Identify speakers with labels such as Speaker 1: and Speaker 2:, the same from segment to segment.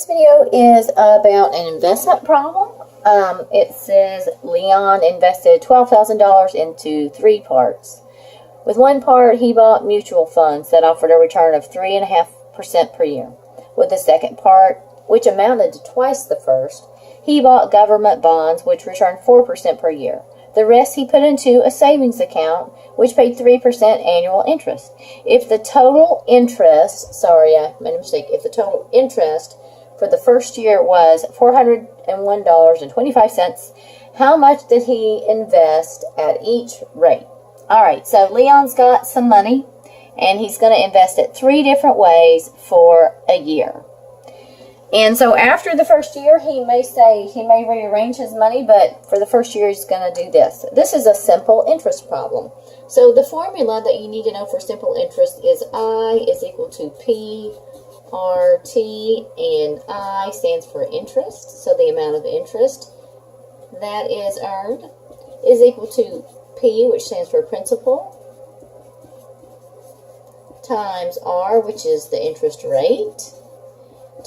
Speaker 1: video is about an investment problem. It says Leon invested $12,000 into 3 parts. With one part, he bought mutual funds that offered a return of 3.5% per year. With the second part, which amounted to twice the first, he bought government bonds, which returned 4% per year. The rest he put into a savings account, which paid 3% annual interest. If the total interest, if the total interest for the first year was $401.25, how much did he invest at each rate? All right, so Leon's got some money, and he's going to invest it 3 different ways for a year. And so after the first year, he may rearrange his money, but for the first year, he's going to do this. This is a simple interest problem. So the formula that you need to know for simple interest is I is equal to P RT, and I stands for interest. So the amount of interest that is earned is equal to P, which stands for principal, times R, which is the interest rate,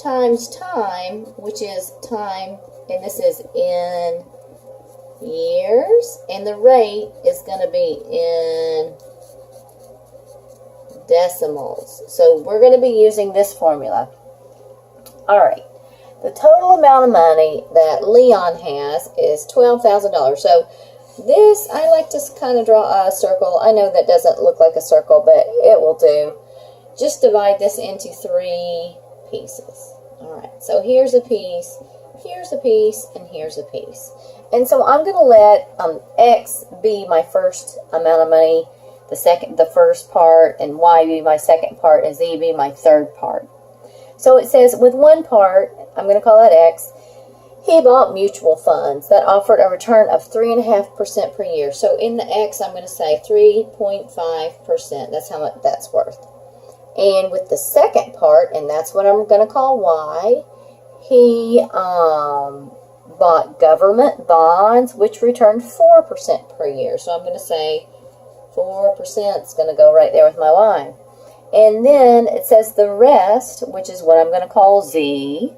Speaker 1: times time, which is time, and this is in years, and the rate is going to be in decimals. So we're going to be using this formula. Alright, the total amount of money that Leon has is $12,000. So this, I like to kind of draw a circle. I know that doesn't look like a circle, but it will do. Just divide this into 3 pieces. Alright, so here's a piece, and here's a piece. And so I'm going to let X be my first amount of money, the first part, and Y be my second part, and Z be my third part. So it says with one part, I'm going to call that X, he bought mutual funds that offered a return of 3.5% per year. So in the X, I'm going to say 3.5%. That's how much that's worth. And with the second part, and that's what I'm going to call Y, he bought government bonds, which returned 4% per year. So I'm going to say 4% is going to go right there with my Y. And then it says the rest, which is what I'm going to call Z,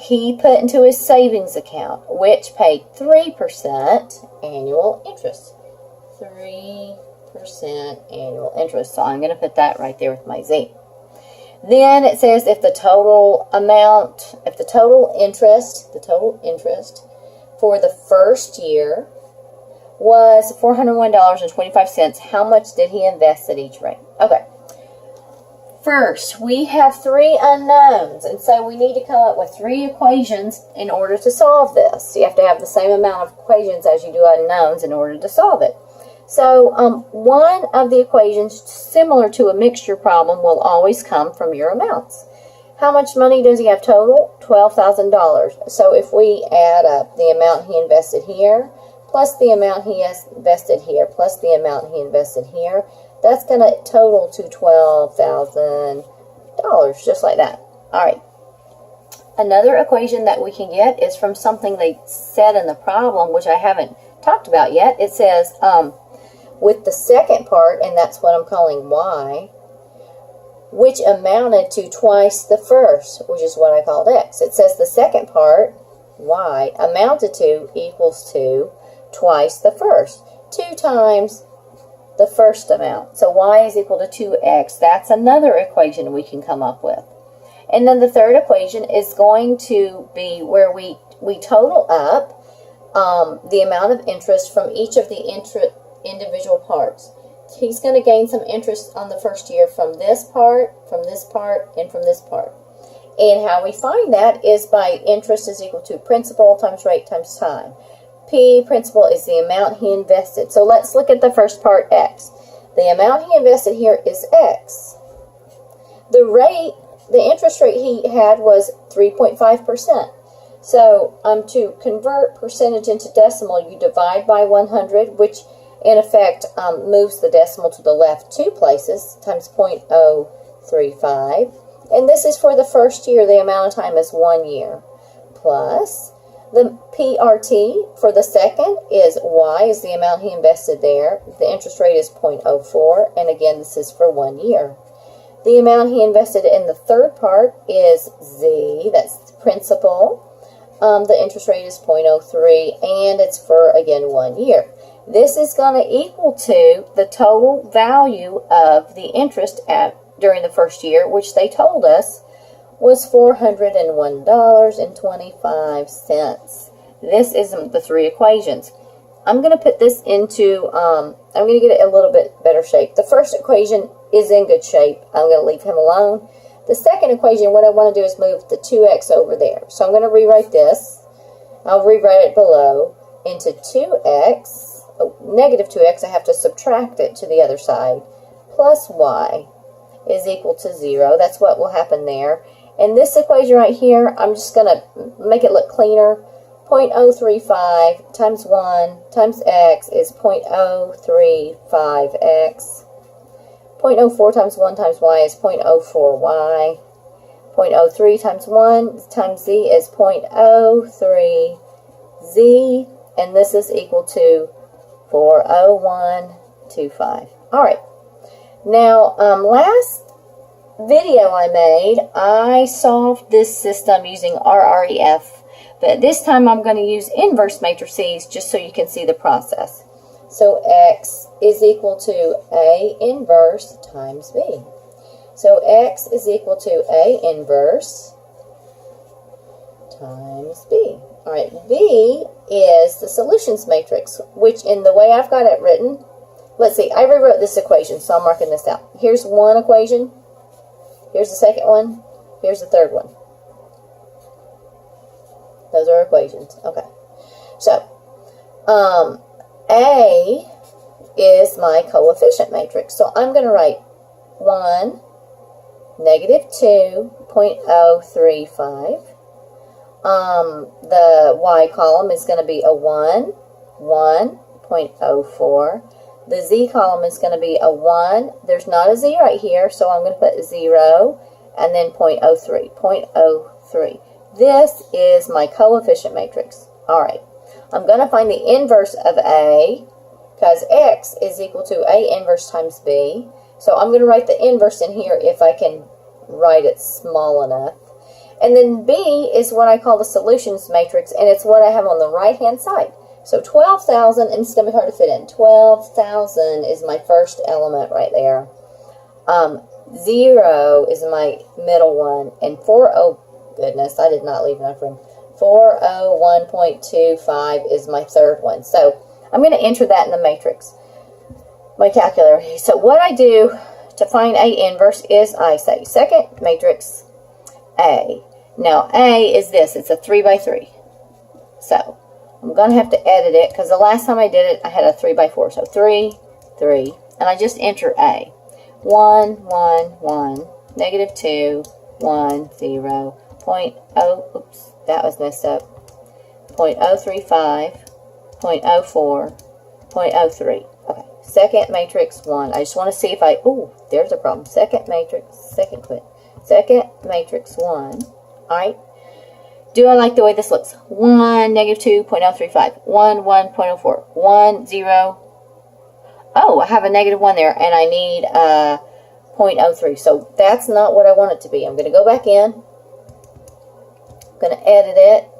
Speaker 1: he put into his savings account, which paid 3% annual interest. 3% annual interest. So I'm going to put that right there with my Z. Then it says if the total interest for the first year was $401.25, how much did he invest at each rate? Okay. First, we have 3 unknowns, and so we need to come up with 3 equations in order to solve this. You have to have the same amount of equations as you do unknowns in order to solve it. So, one of the equations, similar to a mixture problem, will always come from your amounts. How much money does he have total? $12,000. So if we add up the amount he invested here, plus the amount he has invested here, plus the amount he invested here, that's going to total to $12,000, just like that. All right. Another equation that we can get is from something they said in the problem, which I haven't talked about yet. It says, with the second part, and that's what I'm calling Y, which amounted to twice the first, which is what I called X. It says the second part, Y, amounted to equals to twice the first. 2 times the first amount. So Y is equal to 2X. That's another equation we can come up with. And then the third equation is going to be where we total up the amount of interest from each of the individual parts. He's going to gain some interest on the first year from this part, and from this part. And how we find that is by interest is equal to principal times rate times time. P, principal, is the amount he invested. So let's look at the first part, X. The amount he invested here is X. The interest rate he had was 3.5%. So to convert percentage into decimal, you divide by 100, which in effect moves the decimal to the left 2 places, times 0.035. And this is for the first year. The amount of time is 1 year. Plus the PRT for the second is Y, is the amount he invested there. The interest rate is 0.04, and again, this is for 1 year. The amount he invested in the third part is Z, that's principal. The interest rate is 0.03, and it's for, again, 1 year. This is going to equal to the total value of the interest during the first year, which they told us was $401.25. This is the three equations. I'm going to put this into, I'm going to get it a little bit better shape. The first equation is in good shape. I'm going to leave him alone. The second equation, what I want to do is move the 2x over there. So I'm going to rewrite this. I'll rewrite it below into 2x, negative 2x, I have to subtract it to the other side, plus y is equal to 0. That's what will happen there. And this equation right here, I'm just going to make it look cleaner. 0.035 times 1 times x is 0.035x. 0.04 times 1 times y is 0.04y. 0.03 times 1 times z is 0.03z. And this is equal to 40125. Alright. Now, last video I made, I solved this system using RREF. But this time I'm going to use inverse matrices just so you can see the process. So x is equal to A inverse times B. So x is equal to A inverse times B. Alright, B is the solutions matrix, which in the way I've got it written, let's see, I rewrote this equation, so I'm marking this out. Here's one equation, here's the second one, here's the third one. Those are equations. Okay. So, A is my coefficient matrix. So I'm going to write 1, negative 2.035. The y column is going to be a 1, 1.04. The z column is going to be a 1. There's not a z right here, so I'm going to put 0 and then 0.03. 0.03. This is my coefficient matrix. Alright, I'm going to find the inverse of A, because x is equal to A inverse times B. So I'm going to write the inverse in here if I can write it small enough. And then B is what I call the solutions matrix, and it's what I have on the right-hand side. So 12,000, and it's going to be hard to fit in. 12,000 is my first element right there. 0 is my middle one, and 40... Goodness, I did not leave enough room. 401.25 is my third one. So I'm going to enter that in the matrix, my calculator. So what I do to find A inverse is I say second matrix A. Now A is this. It's a 3 by 3. So I'm going to have to edit it because the last time I did it, I had a 3 by 4. So 3, 3. And I just enter A. 1, 1, 1. Negative 2, 1, 0. Oops, that was messed up. 0.035, 0.04, 0.03. Okay, second matrix 1. I just want to see if there's a problem. Second matrix 1. Alright. Do I like the way this looks? 1, negative 2.035, 1, 1.04, 1, 0. Oh, I have a negative 1 there, and I need 0.03. So that's not what I want it to be. I'm going to go back in. I'm going to edit it.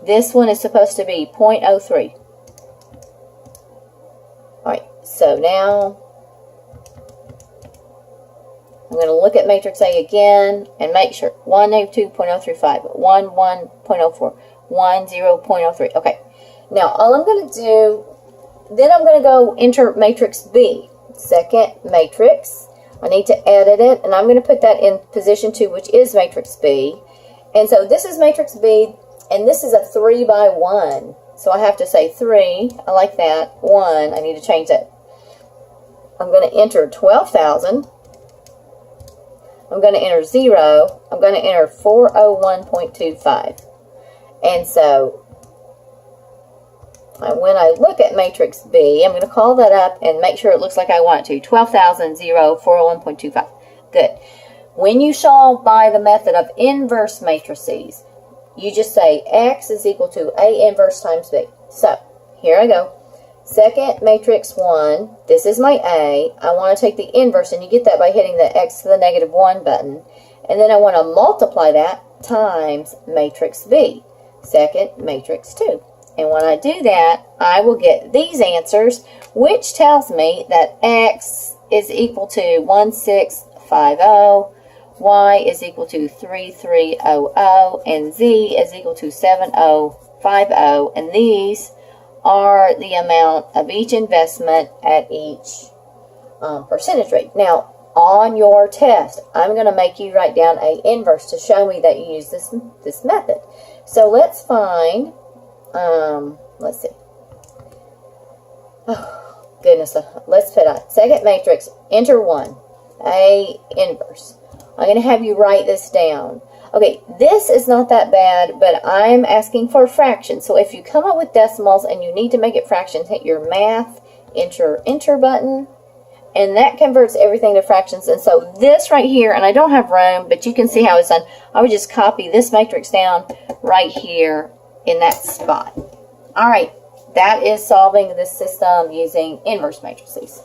Speaker 1: This one is supposed to be 0.03. Alright, so now I'm going to look at matrix A again and make sure. 1, negative 2.035, 1, 1.04, 1, 0.03. Okay, now all I'm going to do, then I'm going to go enter matrix B. Second matrix. I need to edit it, and I'm going to put that in position 2, which is matrix B. And so this is matrix B, and this is a 3 by 1. So I have to say 3. I like that. 1. I need to change that. I'm going to enter 12,000. I'm going to enter 0. I'm going to enter 401.25. And so when I look at matrix B, I'm going to call that up and make sure it looks like I want it to. 12,000, 0, 401.25. Good. When you solve by the method of inverse matrices, you just say x is equal to A inverse times B. So, here I go. second matrix 1, this is my A. I want to take the inverse, and you get that by hitting the x to the negative 1 button. And then I want to multiply that times matrix B, second matrix 2. And when I do that, I will get these answers, which tells me that x is equal to 1650, y is equal to 3300, and z is equal to 7050. And these are the amount of each investment at each percentage rate. Now, on your test, I'm going to make you write down a inverse to show me that you use this method. So let's find, let's see. Oh, goodness, let's put a second matrix, enter 1, A inverse. I'm going to have you write this down. Okay, this is not that bad, but I'm asking for fractions. So if you come up with decimals and you need to make it fractions, hit your math, enter button, and that converts everything to fractions. And so this right here, and I don't have room, but you can see how it's done. I would just copy this matrix down right here in that spot. All right, that is solving this system using inverse matrices.